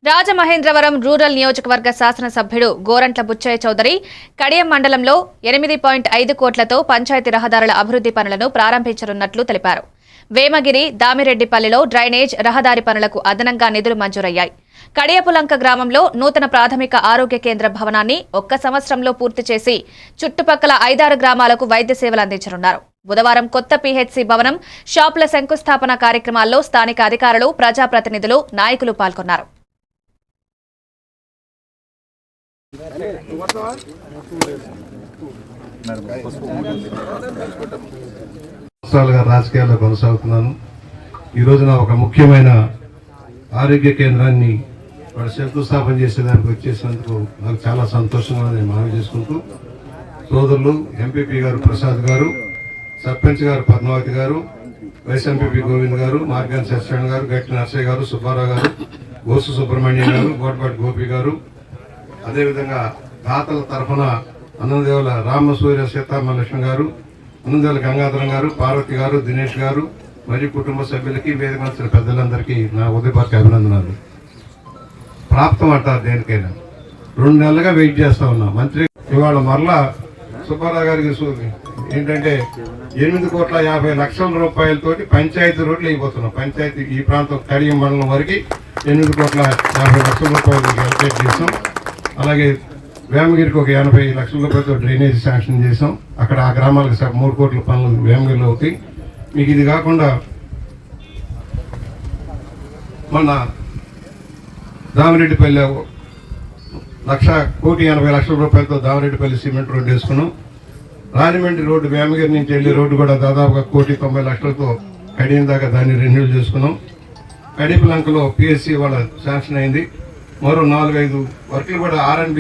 Rajamahendravaram rural నియోజకవర్గ శాసనసభ్యుడు గోరంట్ల బుచ్చయ్య చౌదరి కడియం మండలంలో 8.5 కోట్లతో పంచాయతీ రహదారుల అభివృద్ధి పనులను ప్రారంభించనున్నట్లు తెలిపారు. వేమగిరి దామిరెడ్డిపల్లిలో డ్రైనేజ్ రహదారి పనులకు అదనంగా నిధులు మంజూరయ్యాయి. కడియపులంక గ్రామంలో నూతన ప్రాథమిక ఆరోగ్య కేంద్ర భవనాన్ని 1 సంవత్సరంలో పూర్తి చేసి చుట్టుపక్కల 5-6 గ్రామాలకు వైద్య సేవలు అందించనున్నారు. బుధవారం కొత్త పీహెచ్సీ భవనం, షాపుల శంకుస్థాపన కార్యక్రమాల్లో స్థానిక అధికారులు, ప్రజాప్రతినిధులు, నాయకులు పాల్గొన్నారు. రాజకీయాల్లో కొనసాగుతున్నాను. ఈ రోజున ఒక ముఖ్యమైన ఆరోగ్య కేంద్రాన్ని శంకుస్థాపన చేసేదానికి వచ్చేసినందుకు నాకు చాలా సంతోషంగా నేను మనవి చేసుకుంటూ, సోదరులు ఎంపీపీ గారు ప్రసాద్ గారు, సర్పంచ్ గారు పద్మావతి గారు, వైస్ ఎంపీపీ గోవింద్ గారు, మార్గాన్ సత్యనారాయణ గారు, గట్టి నర్సయ్య గారు, సుబ్బారావు గారు, గోసు సుబ్రహ్మణ్యం గారు, గోటపాటి గోపి గారు, అదేవిధంగా దాతల తరఫున అన్నందేవుల రామసూర్య సీతామలక్ష్మి గారు, అన్నందేవుల గంగాధరం గారు, పార్వతి గారు, దినేష్ గారు మరియు కుటుంబ సభ్యులకి, వేదిక మంత్రుల పెద్దలందరికీ నా ఉదయపూర్వక అభినందనాలు. ప్రాప్తం అంటారు దేనికైనా. 2 నెలలుగా వెయిట్ చేస్తా ఉన్నా. మంత్రి ఇవాళ మరలా సుబ్బారావు గారికి ఏంటంటే 8,50,00,000 రూపాయలతోటి పంచాయతీ రోడ్లు అయిపోతున్నాం. పంచాయతీ ఈ ప్రాంతం కడియం మండలం వరకు 8,50,00,000 రూపాయలు అలొకేట్ చేసాం. అలాగే వేమగిరికి ఒక 80 లక్షల రూపాయలతో డ్రైనేజ్ శాంక్షన్ చేసాం. అక్కడ ఆ గ్రామాలకు 3 కోట్ల పనులు వేమగిరిలో అవుతాయి. మీకు ఇది కాకుండా మొన్న దామిరెడ్డిపల్లి 1,80,00,000 రూపాయలతో దామిరెడ్డిపల్లి సిమెంట్ రోడ్డు వేసుకున్నాం. రాజమండ్రి రోడ్డు వేమగిరి నుంచి వెళ్ళే రోడ్డు కూడా దాదాపుగా 1,90,00,000తో కడియం దాకా దాన్ని రెన్యూల్ చేసుకున్నాం. కడియపులంకలో పిఎస్సి వాళ్ళ శాంక్షన్ అయింది. మరో 4-5 వర్కులు కూడా R&B